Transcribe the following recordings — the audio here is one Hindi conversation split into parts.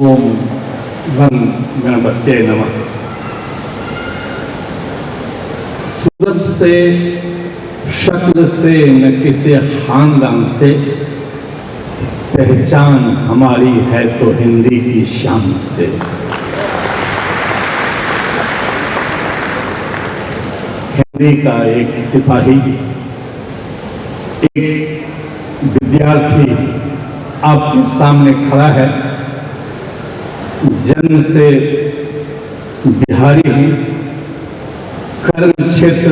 ओम गं गणपते नमः। सूरत से, शक्ल से, न किसी खानदान से पहचान हमारी है तो हिंदी की शान से। हिंदी का एक सिपाही, एक विद्यार्थी आपके सामने खड़ा है। जन्म से बिहारी हूं, कर्म क्षेत्र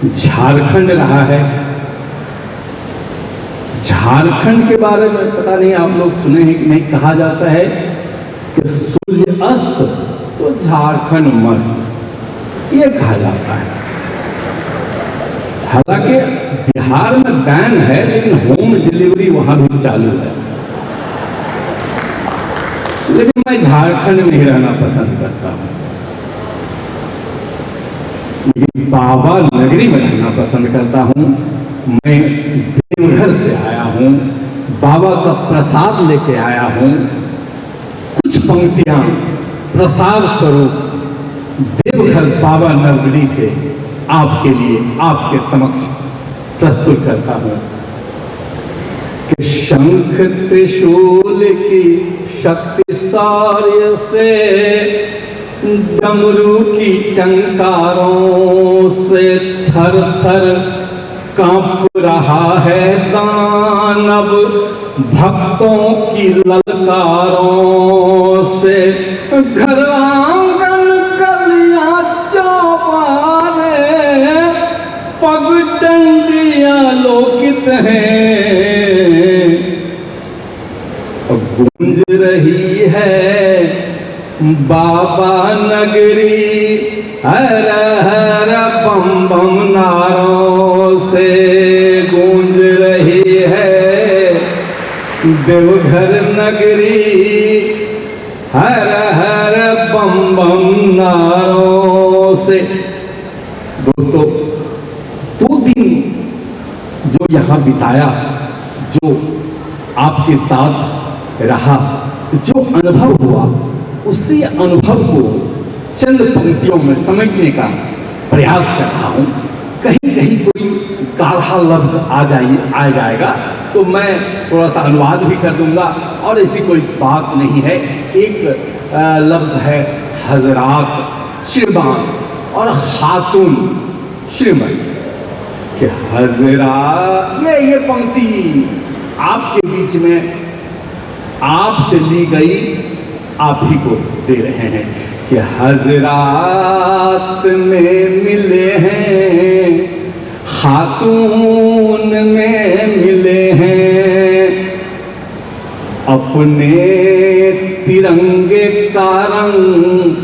झारखंड रहा है। झारखंड के बारे में पता नहीं आप लोग सुने हैं कि नहीं। कहा जाता है कि सूर्य अस्त तो झारखंड मस्त, ये कहा जाता है। हालांकि बिहार में बैन है, लेकिन होम डिलीवरी वहां भी चालू है। लेकिन मैं झारखंड में ही रहना पसंद करता हूं, लेकिन बाबा नगरी में रहना पसंद करता हूं। मैं देवघर से आया हूं, बाबा का प्रसाद लेके आया हूं। कुछ पंक्तियां प्रसाद स्वरूप देवघर बाबा नगरी से आपके लिए, आपके समक्ष प्रस्तुत करता हूं कि शंख त्रिशूल की शक्ति शौर्य से, डमरू की टंकारों से थर थर कांप रहा है दानव, भक्तों की ललकारों से। घर आंगन कलियां चौबारे, पग डंडियां लोकित हैं। गूंज रही है बाबा नगरी, हर हर बम बम नारों से। गूंज रही है देवघर नगरी, हर हर बम बम नारों से। दोस्तों, 2 दिन जो यहां बिताया, जो आपके साथ रहा, जो अनुभव हुआ, उसी अनुभव को चंद पंक्तियों में समझने का प्रयास कर रहा हूं। कहीं कहीं कोई गाढ़ा लफ्ज आ जाएगा तो मैं थोड़ा सा अनुवाद भी कर दूंगा, और ऐसी कोई बात नहीं है। एक लफ्ज है हजरात श्रीमान और खातून श्रीमती कि हजरात, ये पंक्ति आपके बीच में आपसे ली गई, आप ही को दे रहे हैं कि हजरात में मिले हैं, खातून में मिले हैं। अपने तिरंगे का रंग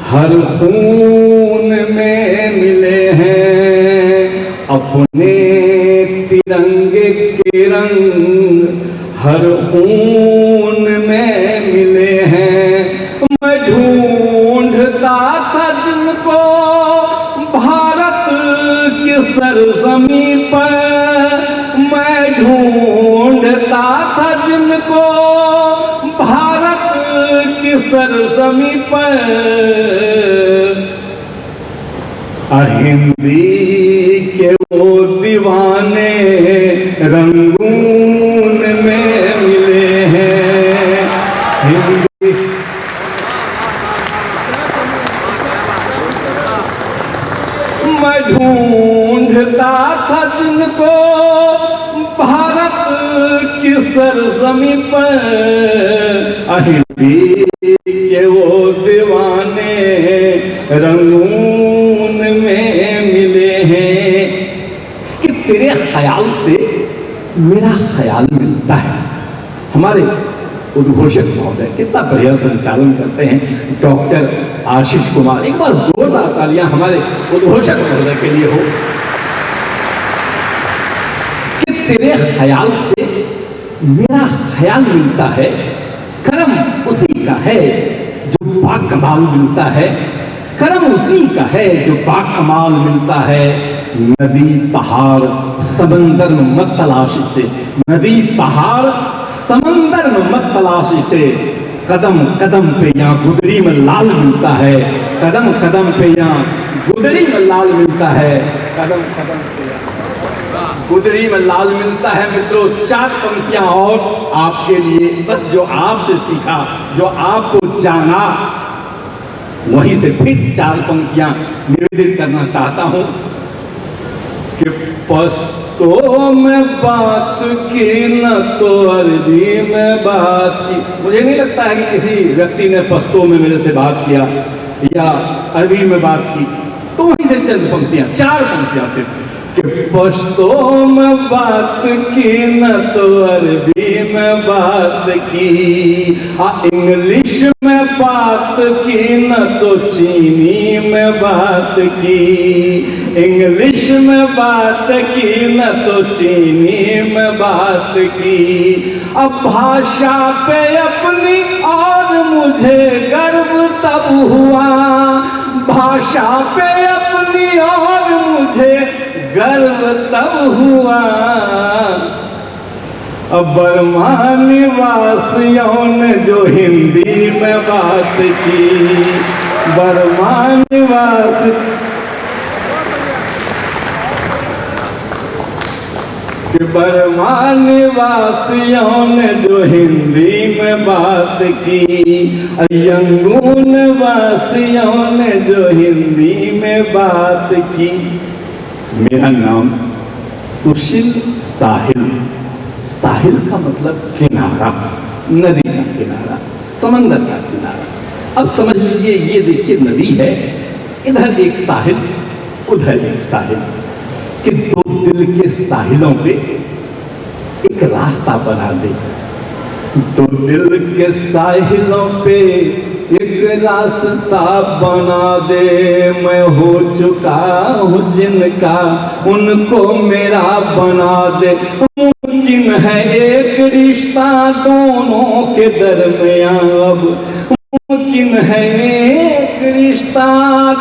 हर खून में मिले हैं। अपने तिरंगे के रंग हर खून में मिले हैं। मैं ढूंढता था जिनको भारत की सरजमी पर, मैं ढूंढता था जिनको भारत की सरजमी पर। हिंदी के वो दीवाने रंगून में मिले हैं। हिंदी मैं ढूंढता था जिनको भारत की सरजमी पर, हिंदी के वो दीवाने रंगून में मिले हैं। कि तेरे ख्याल से मेरा ख्याल मिलता है। हमारे उद्घोषक महोदय कितना बढ़िया संचालन करते हैं, डॉक्टर आशीष कुमार। एक बार जोरदार तालियां हमारे उद्घोषक महोदय के लिए हो। कि तेरे ख्याल से मेरा ख्याल मिलता है, कर्म उसी का है जो बाकमाल मिलता है। कर्म उसी का है जो बाकमाल मिलता है। नदी पहाड़ समंदर में मत तलाश से, नदी पहाड़ समंदर में मत तलाश से, कदम कदम पे यहाँ गुदड़ी में लाल मिलता है, कदम कदम पे यहाँ गुदड़ी में लाल मिलता है, कदम कदम पे गुदड़ी में लाल मिलता है। मित्रों, 4 पंक्तियां और आपके लिए, बस जो आपसे सीखा, जो आपको जाना, वहीं से फिर 4 पंक्तियां निवेदित करना चाहता हूं कि पश्तो में बात की न तो अरबी में बात की। मुझे नहीं लगता है कि किसी व्यक्ति ने पश्तो में मेरे से बात किया या अरबी में बात की। तो वहीं से चंद पंक्तियां, 4 पंक्तियां सिर्फ कि पश्तो में बात की न तो अरबी में बात की, इंग्लिश में बात की न तो चीनी में बात की, इंग्लिश में बात की न तो चीनी में बात की। अब भाषा पे अपनी और मुझे गर्व तब हुआ, भाषा पे अपनी और मुझे गर्व तब हुआ। अब बर्मा निवासियों ने जो हिंदी में बात की, बर्मा निवासी बर्मा निवासियों ने जो हिंदी में बात की, यंगून वासियों ने जो हिंदी में बात की। मेरा नाम सुशील साहिल, साहिल का मतलब किनारा, नदी का किनारा, समंदर का किनारा। अब समझ लीजिए, ये देखिए नदी है, इधर एक साहिल, उधर एक साहिल, कि 2 दिल के साहिलों पे एक रास्ता बना दे। 2 दिल के साहिलों पे एक रास्ता बना दे, मैं हो चुका हूँ जिनका उनको मेरा बना दे। मुमकिन है एक रिश्ता दोनों के दरमियां, अब मुमकिन है एक रिश्ता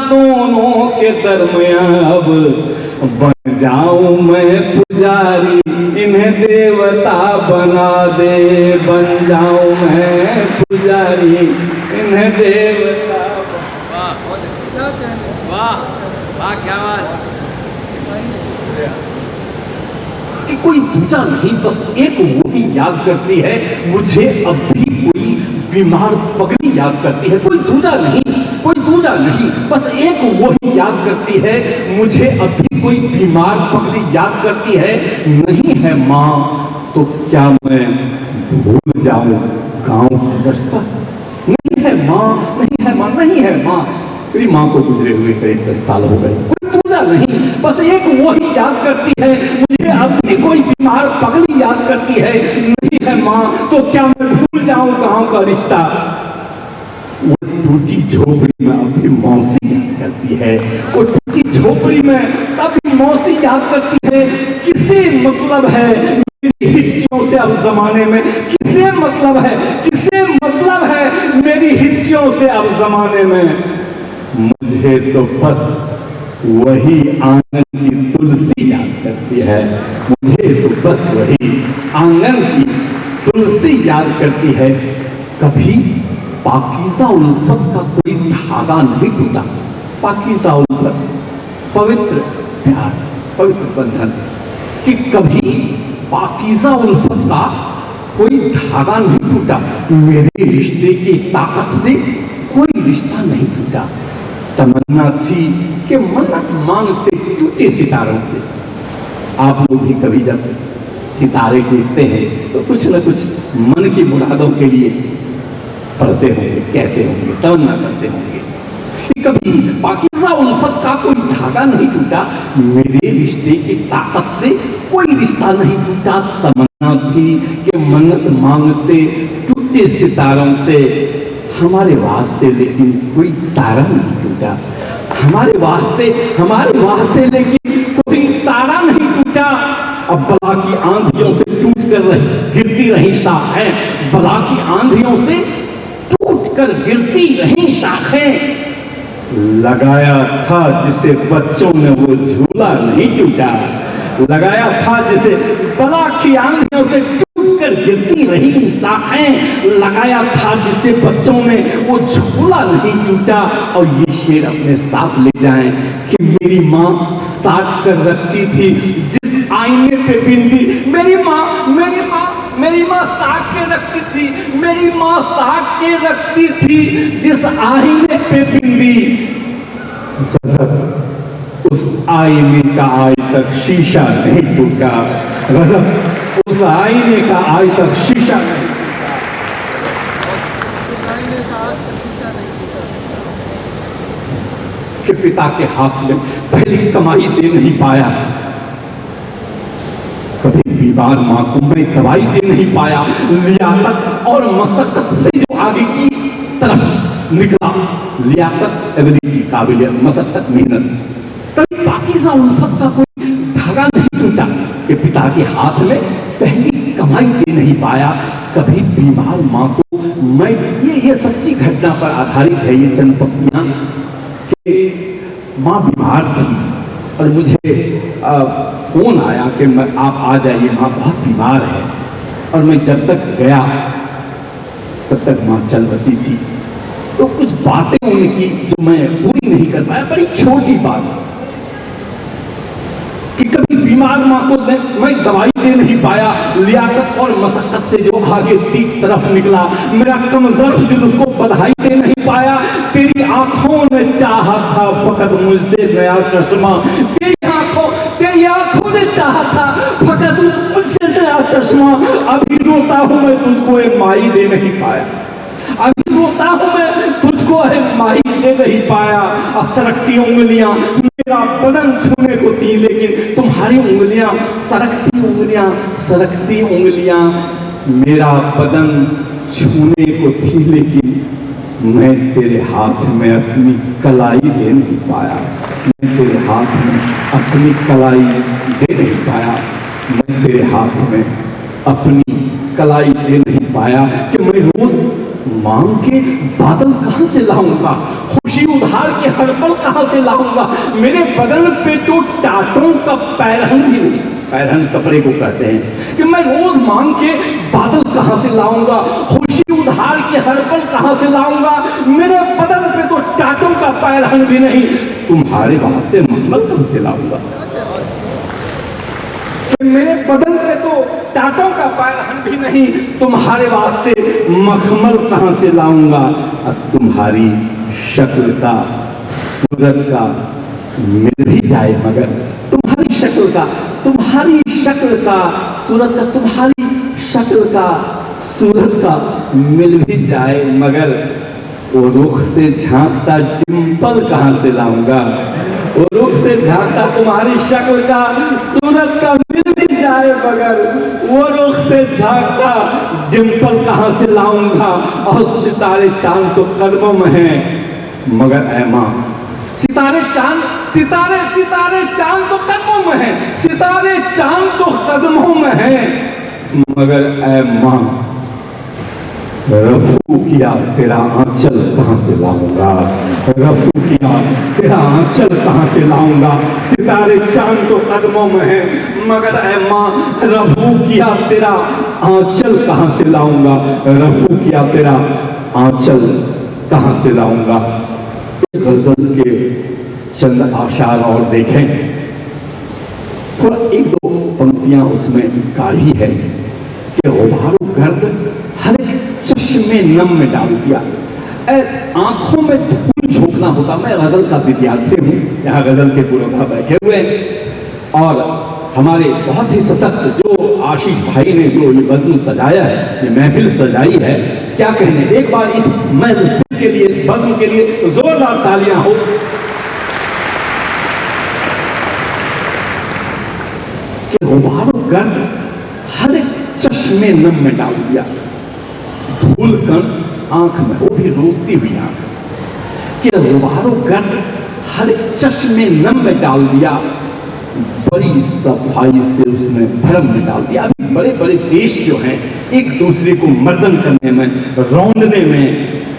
दोनों के दरमियां। अब बन जाऊं मैं पुजारी, इन्हें देवता बना दे, बन जाऊं मैं पुजारी, इन्हें देवता। वाह वाह, क्या बात। कि कोई दूसरा नहीं, बस एक वो ही याद करती है मुझे, अब भी कोई बीमार पगली याद करती है, कोई दूसरा नहीं, कोई दूसरा नहीं, बस एक वो ही याद करती है मुझे, अभी कोई बीमार पगली याद करती है। नहीं है माँ तो क्या मैं भूल जाऊं गांव का रास्ता? नहीं है माँ, नहीं है माँ, नहीं है माँ। मेरी माँ को गुजरे हुए करीब 10 साल हो गए। कोई दूसरा नहीं, बस एक वो ही याद करती है मुझे, अभी कोई बीमार पगली याद करती है। नहीं है माँ तो क्या मैं भूल जाऊं गांव का रिश्ता? वो टूटी झोपड़ी में अभी मौसी याद करती है, वो टूटी झोपड़ी में अभी मौसी याद करती है। किसे मतलब है मेरी हिचकियों से अब जमाने में, किसे मतलब है, किसे मतलब है मेरी हिचकियों से अब जमाने में? मुझे तो बस वही आंगन की तुलसी याद करती है, मुझे तो बस वही आंगन की तुलसी याद करती है। कभी पाकीज़ा उल्फत का कोई धागा नहीं टूटा, पाकीज़ा उल्फत, पवित्र प्यार, पवित्र बंधन, कि कभी पाकीज़ा उल्फत का कोई धागा नहीं टूटा। मेरे रिश्ते की ताकत से कोई रिश्ता नहीं टूटा। तमन्ना थी कि मन्नत मांगते टूटे सितारों से। आप लोग भी कभी जब सितारे टूटते हैं तो कुछ न कुछ मन की मुरादों के लिए पढ़ते होंगे, कहते होंगे, तमन्ना करते होंगे कि कभी पाकीज़ा उल्फत का कोई धागा नहीं टूटा, मेरे रिश्ते की ताकत से कोई रिश्ता नहीं टूटा। तमन्ना थी कि मन्नत मांगते टूटे सितारों से, हमारे वास्ते लेकिन कोई तारा नहीं टूटा, हमारे वास्ते लेकिन कोई तारा नहीं टूटा। अब बला की आंधियों से टूट कर गिरती रही शाखें, बला की आंधियों से टूट कर गिरती रही शाखें। लगाया था जिसे बच्चों ने वो झूला नहीं टूटा, लगाया था जिसे बला की आंधियों से उठकर गिरती रही शाखें, लगाया था जिससे बच्चों में वो झूला नहीं टूटा। और ये शेर अपने साथ ले जाएं कि मेरी माँ साट कर रखती थी जिस आईने पे बिंदी, मेरी माँ साट के रखती थी, मेरी माँ साट के रखती थी जिस आईने पे बिंदी। उस आईने का आज तक शीशा नहीं टूटा, उस आईने का आज तक शीशा नहीं कि पिता के हाथ में पहली कमाई दे नहीं पाया, कभी बीमार मां को मैं दवाई दे नहीं पाया, लियाकत और मशक्कत से जो आगे की तरफ निकला, लियाकत एबिलिटी, काबिलियत, मशक्कत, मेहनत, कभी पाकीज़ा उल्फत का कोई धागा नहीं टूटा कि पिता के हाथ में पहली कमाई दे नहीं पाया, कभी बीमार मां को मैं, ये सच्ची घटना पर आधारित है ये चंद पंक्तियां कि मां बीमार थी और मुझे फोन आया कि आप आ जाइए, मां बहुत बीमार है। और मैं जब तक गया तब तक मां चल बसी थी। तो कुछ बातें उनकी जो मैं पूरी नहीं कर पाया, बड़ी छोटी बात कि कभी बीमार मां को मैं दवाई दे नहीं पाया, लियाकत और मशक्कत से जो आगे की तरफ निकला, मेरा कमजोर दिल उसको बधाई दे नहीं पाया। तेरी आंखों ने चाहा था फकत मुझसे नया चश्मा, तेरी आंखों ने चाहा था फकत मुझसे नया चश्मा। अभी रोता हूं मैं तुझको एक माई दे नहीं पाया, अभी रोता हूं मैं तुझको एक माई दे नहीं पाया। और सरकती उंगलियां मेरा बदन छूने को थी, लेकिन तुम्हारी उंगलियां, सरकती उंगलियां मेरा बदन छूने को थी, लेकिन मैं तेरे हाथ में अपनी कलाई दे नहीं पाया, मैं तेरे हाथ में अपनी कलाई दे नहीं पाया, मैं तेरे हाथ में अपनी कलाई दे नहीं पाया कि मैं रोज मांग के बादल कहां से लाऊंगा, खुशी उधार के हर पल कहां से लाऊंगा। मेरे बदन पे तो टाटों का पैरहन भी नहीं, पैरहन कपड़े को कहते हैं, कि मैं रोज मांग के बादल कहां से लाऊंगा, खुशी उधार के हर पल कहां से लाऊंगा। मेरे बदन पे तो टाटों का पैरहन भी नहीं, तुम्हारे वास्ते मखमल कहां से लाऊंगा। मेरे बदन पे तो टाटों का पैरहन भी नहीं, तुम्हारे वास्ते मखमल कहां से लाऊंगा। अब तुम्हारी शक्ल का, सूरत का मिल भी जाए मगर, तुम्हारी शक्ल का, सूरत का, तुम्हारी शक्ल का, सूरत का मिल भी जाए मगर, वो रुख से झांकता डिंपल कहां से लाऊंगा। वो रुख से झांकता तुम्हारी शक्ल का, सूरत का मिल भी जाए मगर, वो रुख से झांकता डिंपल कहां से लाऊंगा। और सितारे चांद तो कदमों में हैं मगर ऐ मां, सितारे चांद तो कदमों में हैं, सितारे चांद तो कदमों में हैं मगर ऐ मां, रफू किया तेरा आंचल कहां से लाऊंगा, रफू किया तेरा आंचल कहां से लाऊंगा। सितारे चांद तो कदमों में है मगर ऐ मां, रफू किया तेरा आंचल कहां से लाऊंगा, रफू किया तेरा आंचल कहां से लाऊंगा। गजल के चंद आशार और देखें, थोड़ा एक दो पंक्तियां उसमें गाढ़ी है कि गुबारो गर्द हर एक चश्मे नम में डाल दिया। आंखों में धूल झोंकना होता। मैं गजल का विद्यार्थी हूँ, यहाँ गजल के पुरोधा बैठे हुए हैं और हमारे बहुत ही सशक्त जो आशीष भाई ने जो ये बज़्म सजाया है, ये महफिल सजाई है, क्या कहने। एक बार इस महफिल के लिए, इस बज़्म के लिए जोरदार तालियां हो। कि गुबारो गर्द हर एक चश्मे नम में डाल दिया, धूल कण आंख में, वो भी रोकती हुई आंख, कि गुबारो गर्द हर एक चश्मे नम में डाल दिया, बड़ी सफाई से उसने भरम में डाल दिया। अभी बड़े बड़े देश जो हैं एक दूसरे को मर्दन करने में, रौंदने में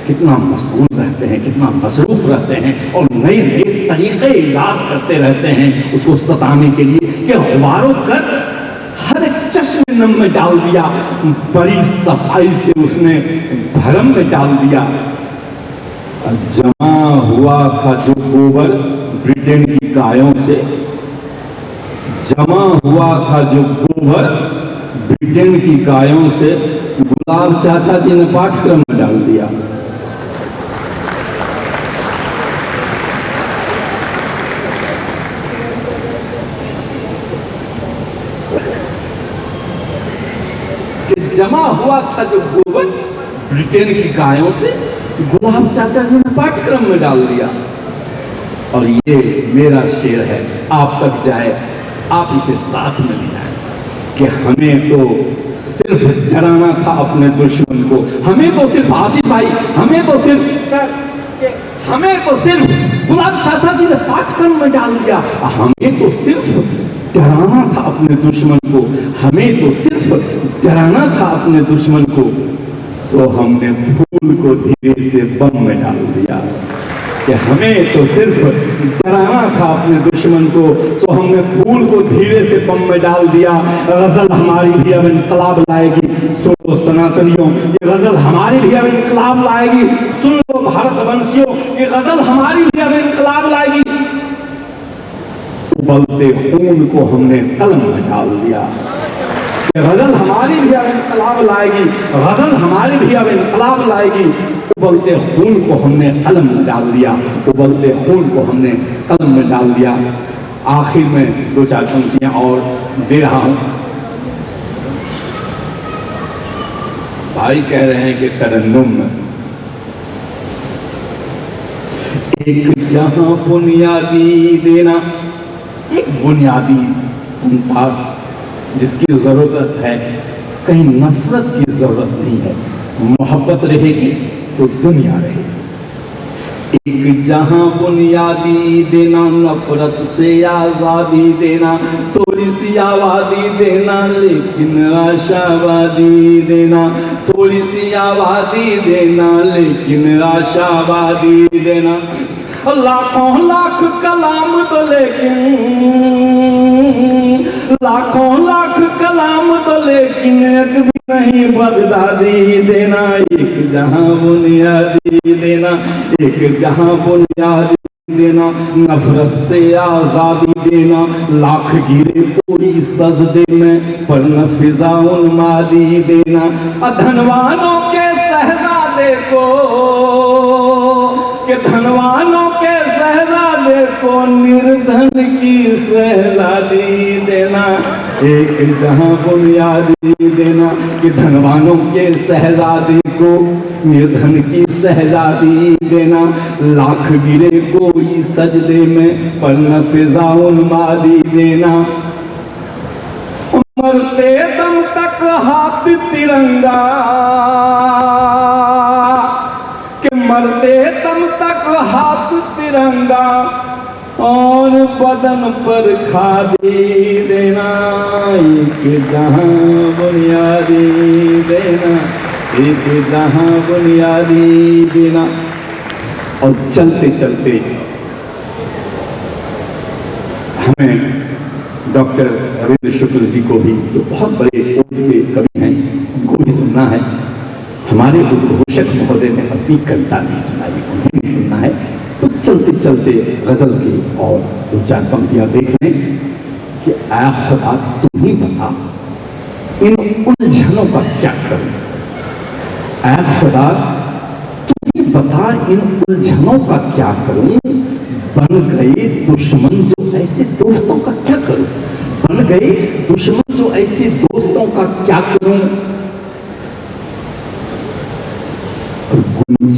कितना मशगूल रहते हैं, कितना मसरूफ रहते हैं और नए नए तरीके ईजाद करते रहते हैं उसको सताने के लिए। कि गुबारो गर्द हर एक चश्मे जन्म में डाल दिया, बड़ी सफाई से उसने धर्म में डाल दिया। जमा हुआ था जो गोबर ब्रिटेन की गायों से, जमा हुआ था जो गोबर ब्रिटेन की गायों से, गुलाब चाचा जी ने पाठ्यक्रम में डाल दिया। कि जमा हुआ था जो गोबर ब्रिटेन की गायों से, गुलाब चाचा जी ने पाठ्यक्रम में डाल दिया। और ये मेरा शेर है, आप तक जाए, आप इसे साथ में ले आए कि हमें तो सिर्फ डराना था अपने दुश्मन को, हमें तो सिर्फ आशीष भाई, हमें तो सिर्फ गुलाब चाचा जी ने पाठ्यक्रम में डाल दिया, हमें तो सिर्फ डराना था अपने दुश्मन को, हमें तो सिर्फ डराना था अपने दुश्मन को। सो हमने फूल को धीरे से बम में डाल दिया कि हमें तो सिर्फ डराना था अपने दुश्मन को, सो हमने फूल को धीरे से बम में डाल दिया। गजल हमारी भी अब इनकलाब लाएगी, सुनो सनातनियों, ये गजल हमारी भी अब इनकलाब लाएगी, सुन लो भारतवंशियों, ये गजल हमारी भी अब इनकलाब लाएगी। उबलते खून को हमने कलम में डाल दिया, गजल हमारी भी अब इनकलाब लाएगी, गजल हमारी भी अब इनकलाब लाएगी। उबलते खून को हमने कलम में डाल दिया, उबलते खून को हमने कलम में डाल दिया। आखिर में दो चार पंक्तियां और दे रहा हूं। भाई कह रहे हैं कि तरन्नुम एक जहां बुनियादी देना, एक बुनियादी संसार जिसकी जरूरत है, कहीं नफरत की जरूरत नहीं है, मोहब्बत रहेगी तो दुनिया रहेगी। एक जहां बुनियादी देना, नफरत से आजादी देना, थोड़ी सी आबादी देना लेकिन आशावादी देना, थोड़ी सी आबादी देना लेकिन आशावादी देना। लाखों लाख कलाम तो लेकिन, लाखों लाख कलाम तो लेकिन एक भी नहीं बगदादी देना। एक जहां बुनियादी देना, एक जहां बुनियादी देना, नफरत से आजादी देना, लाख गिरे कोई सजदे में पर न फिजा उन्मादी देना। धनवानों के शहजादे को, कि धनवानों के शहजादे को निर्धन की शहजादी देना। एक जहां बुनियादी देना, कि धनवानों के शहजादे को निर्धन की शहजादी देना, लाख गिरे कोई सजदे में पर न फिजा उन्मादी देना। मरते दम तक हाथ तिरंगा, कि मरते दम तक हाथ तिरंगा और बदन पर खादी देना। एक जहां बुनियादी देना, एक जहां बुनियादी देना। और चलते चलते हमें डॉक्टर रविंद्र शुक्ल जी को भी, जो बहुत बड़े ओज के कवि हैं, उनको भी सुनना है। हमारे उद्घोषक महोदय ने अपनी कविता नहीं सुनाई, उन्हें भी सुनना है। तो चलते चलते गजल की और दो चार पंक्तियां देख लें कि ऐ खुदा तुम ही बता इन उलझनों का क्या करूं। ऐ खुदा तुम ही बता इन उलझनों का क्या करूं। बन गए दुश्मन जो ऐसे दोस्तों का क्या करूं। बन गए दुश्मन जो ऐसे दोस्तों का क्या करूं।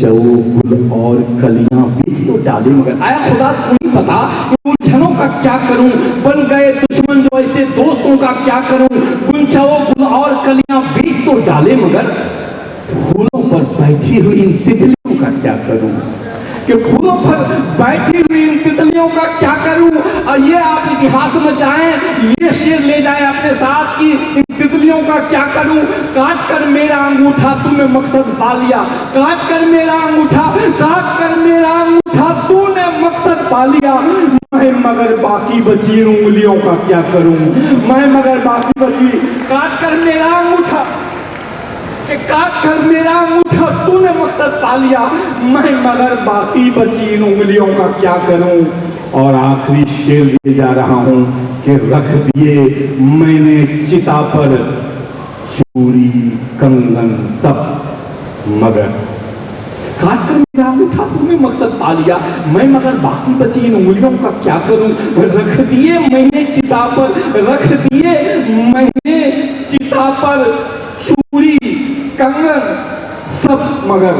गुल और कलियां बीच तो डाले मगर आया खुदा तुम्हें पता उलझनों का क्या करूं। बन गए दुश्मन जो ऐसे दोस्तों का क्या करूं। गुंचाओ गुल और कलियां बीच तो डाले मगर फूलों पर बैठी हुई इन तितलियों का क्या करूं। कि फूलों पर बैठी हुई इन तितलियों का क्या करूं। और ये आप इतिहास में जाएं, ये शेर ले जाएं अपने साथ कि इन तितलियों का क्या करूं। काट कर मेरा अंगूठा तूने मकसद पा लिया। काट कर मेरा अंगूठा, काट कर मेरा अंगूठा तूने मकसद पा लिया। मैं मगर बाकी बची उंगलियों का क्या करूं, मैं मगर बाकी बची काट कर मेरा अंगूठा तूने मकसद पा लिया, मैं मगर बाकी बची इन उंगलियों का क्या करूं। और आखिरी शेर दिए जा रहा हूं कि रख दिए मैंने चिता पर चूड़ी कंगन सब, मगर काट कर मेरा अंगूठा तूने मकसद पा लिया, मैं मगर बाकी बची इन उंगलियों का क्या करूं। रख दिए मैंने चिता पर चूड़ी कंगन सब, मगर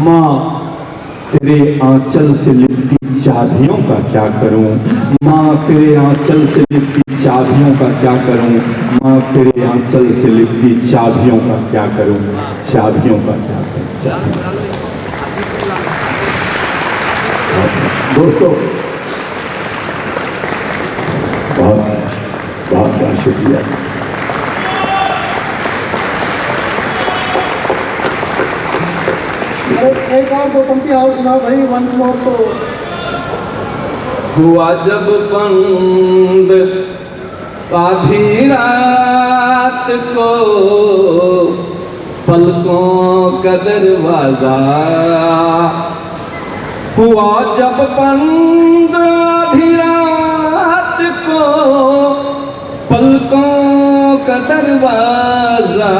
माँ तेरे आंचल से लिपटी चाबियों का क्या करूं, माँ तेरे आंचल से लिपटी चाबियों का क्या करूं, माँ तेरे आंचल से लिपटी चाबियों का क्या करूं, चाबियों का क्या करूं। दोस्तों बहुत बहुत शुक्रिया। एक और दो पंक्ति और सुनाओ भाई, वंस मोर। तो हुआ जब बंद आधी रात को पलकों का दरवाजा, हुआ जब बंद आधी रात को पलकों का दरवाजा,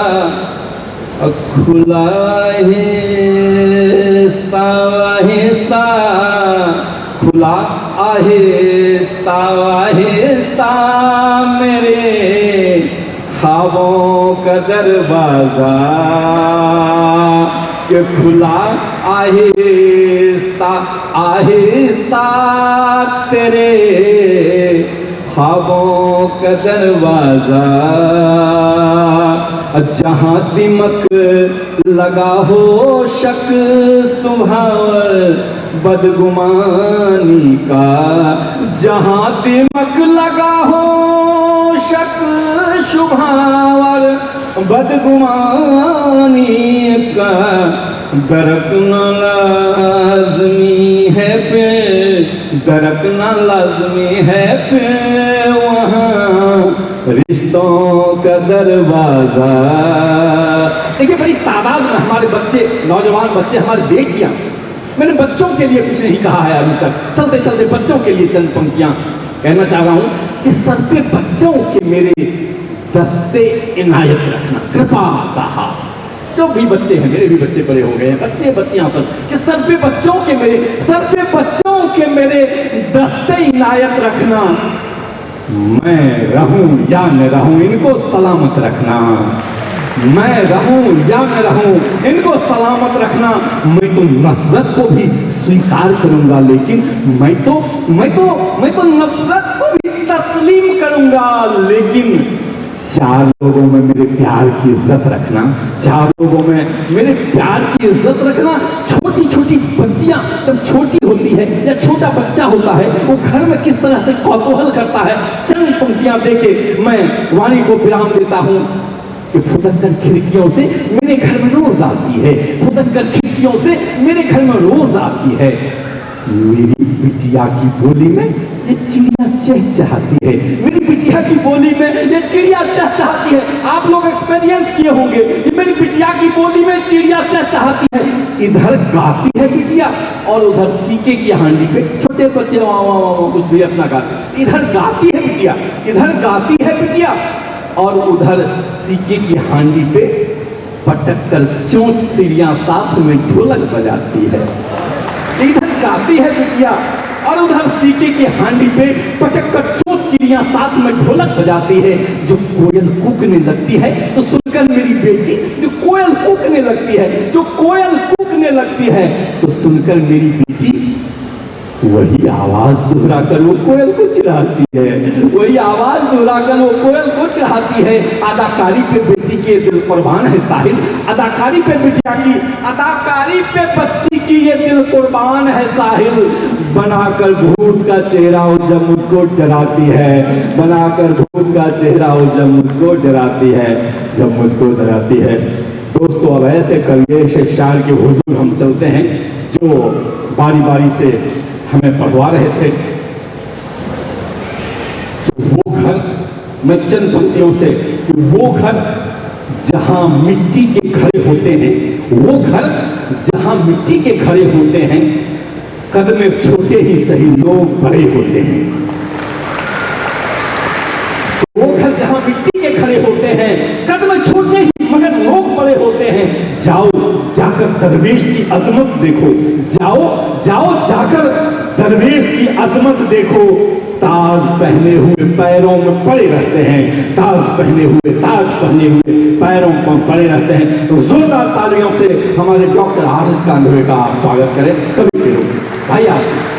खुला आहिस्ता खुला आहिस्ता मेरे ख्वाबों का दरवाजा, कि खुला आहिस्ता तेरे ख्वाबों का दरवाजा। जहाँ दिमक लगा हो शक सुभावर बदगुमानी का, जहाँ दिमक लगा हो शक शुभावर बदगुमानी का, दरकना लाज़मी है पे, दरकना लाज़मी है पे वहाँ रिश्तों का दरवाजा। देखिए बड़ी तादाद में हमारे बच्चे, नौजवान बच्चे, हमारी बेटियां, मैंने बच्चों के लिए कुछ नहीं कहा है अभी तक, चलते चलते बच्चों के लिए चंद पंक्तियां कहना चाह रहा हूं कि सर पे बच्चों के मेरे दस्ते इनायत रखना, कृपा कहा। जो भी बच्चे हैं, मेरे भी बच्चे बड़े हो गए हैं, बच्चे बच्चियां सब, कि सर पे बच्चों के मेरे दस्ते इनायत रखना, मैं रहूं या न रहूं इनको सलामत रखना, मैं रहूं या न रहूं इनको सलामत रखना। मैं तो नफरत को भी स्वीकार करूंगा, लेकिन मैं तो नफरत को भी तस्लीम करूंगा, लेकिन चार लोगों में मेरे प्यार की इज्जत रखना, चार लोगों में मेरे प्यार की इज्जत रखना। छोटी छोटी बच्चियां जब छोटी होती है या छोटा बच्चा होता है, वो घर में किस तरह से कौतूहल करता है, चंद पंक्तियां देके मैं वाणी को विराम देता हूं कि फुदककर खिड़कियों से मेरे घर में रोज आती है, फुदककर खिड़कियों से मेरे घर में रोज आती है। मेरी बिटिया की बोली में ये चिड़िया चहचहाती है, मेरी बिटिया की बोली में ये चिड़िया चहचहाती है। आप लोग एक्सपीरियंस किए होंगे, ये मेरी बिटिया की बोली में चिड़िया चहचहाती है। इधर गाती है बिटिया और उधर सीके की हांडी पे छोटे बच्चे कुछ भी अपना गाते, इधर गाती है बिटिया, इधर गाती है बिटिया और उधर सीके की हांडी पे पटक कर चोंच सीढ़ियां साथ में ढोलक बजाती है। इधर गाती है बिटिया और उधर सीके की हांडी पे पटक कर चोंच चिड़ियां साथ में ढोलक बजाती है। जो कोयल कूकने लगती है तो सुनकर मेरी बेटी, जो कोयल कूकने लगती है, जो कोयल कूकने लगती है तो सुनकर मेरी बेटी वही आवाज दोहरा कर वो कोयल को चिढ़ाती है, वही आवाज दोहरा कर वो कोयल को चिढ़ाती है। अदाकारी पे बेटी के दिल कुर्बान है साहिल, अदाकारी पे बिटिया की, अदाकारी पे बच्ची की ये दिल कुर्बान है साहिल। बनाकर भूत का चेहरा वो जब मुझको डराती है, बनाकर भूत का चेहरा वो जब मुझको डराती है, जब मुझको डराती है। दोस्तों अब ऐसे कवियेश शायर के हुजूर हम चलते हैं जो बारी बारी से हमें पढ़वा रहे थे। वो घर, मैं चंद पंक्तियों से, कि वो घर जहां मिट्टी के घड़े होते हैं, वो घर जहां मिट्टी के घड़े होते हैं, कद में छोटे ही सही लोग बड़े होते हैं। वो घर जहां मिट्टी के घड़े होते हैं, कद में छोटे ही मगर लोग बड़े होते हैं। जाओ जाकर दरवेश की अजमत देखो, जाओ जाओ जाकर दरवेश की अजमत देखो। ताज पहने हुए पैरों में पड़े रहते हैं, ताज पहने हुए पैरों में पड़े रहते हैं। तो जोरदार तालियों से हमारे डॉक्टर आशीष कांडवे का आप स्वागत करें। कभी भी लोग भाई आशीष।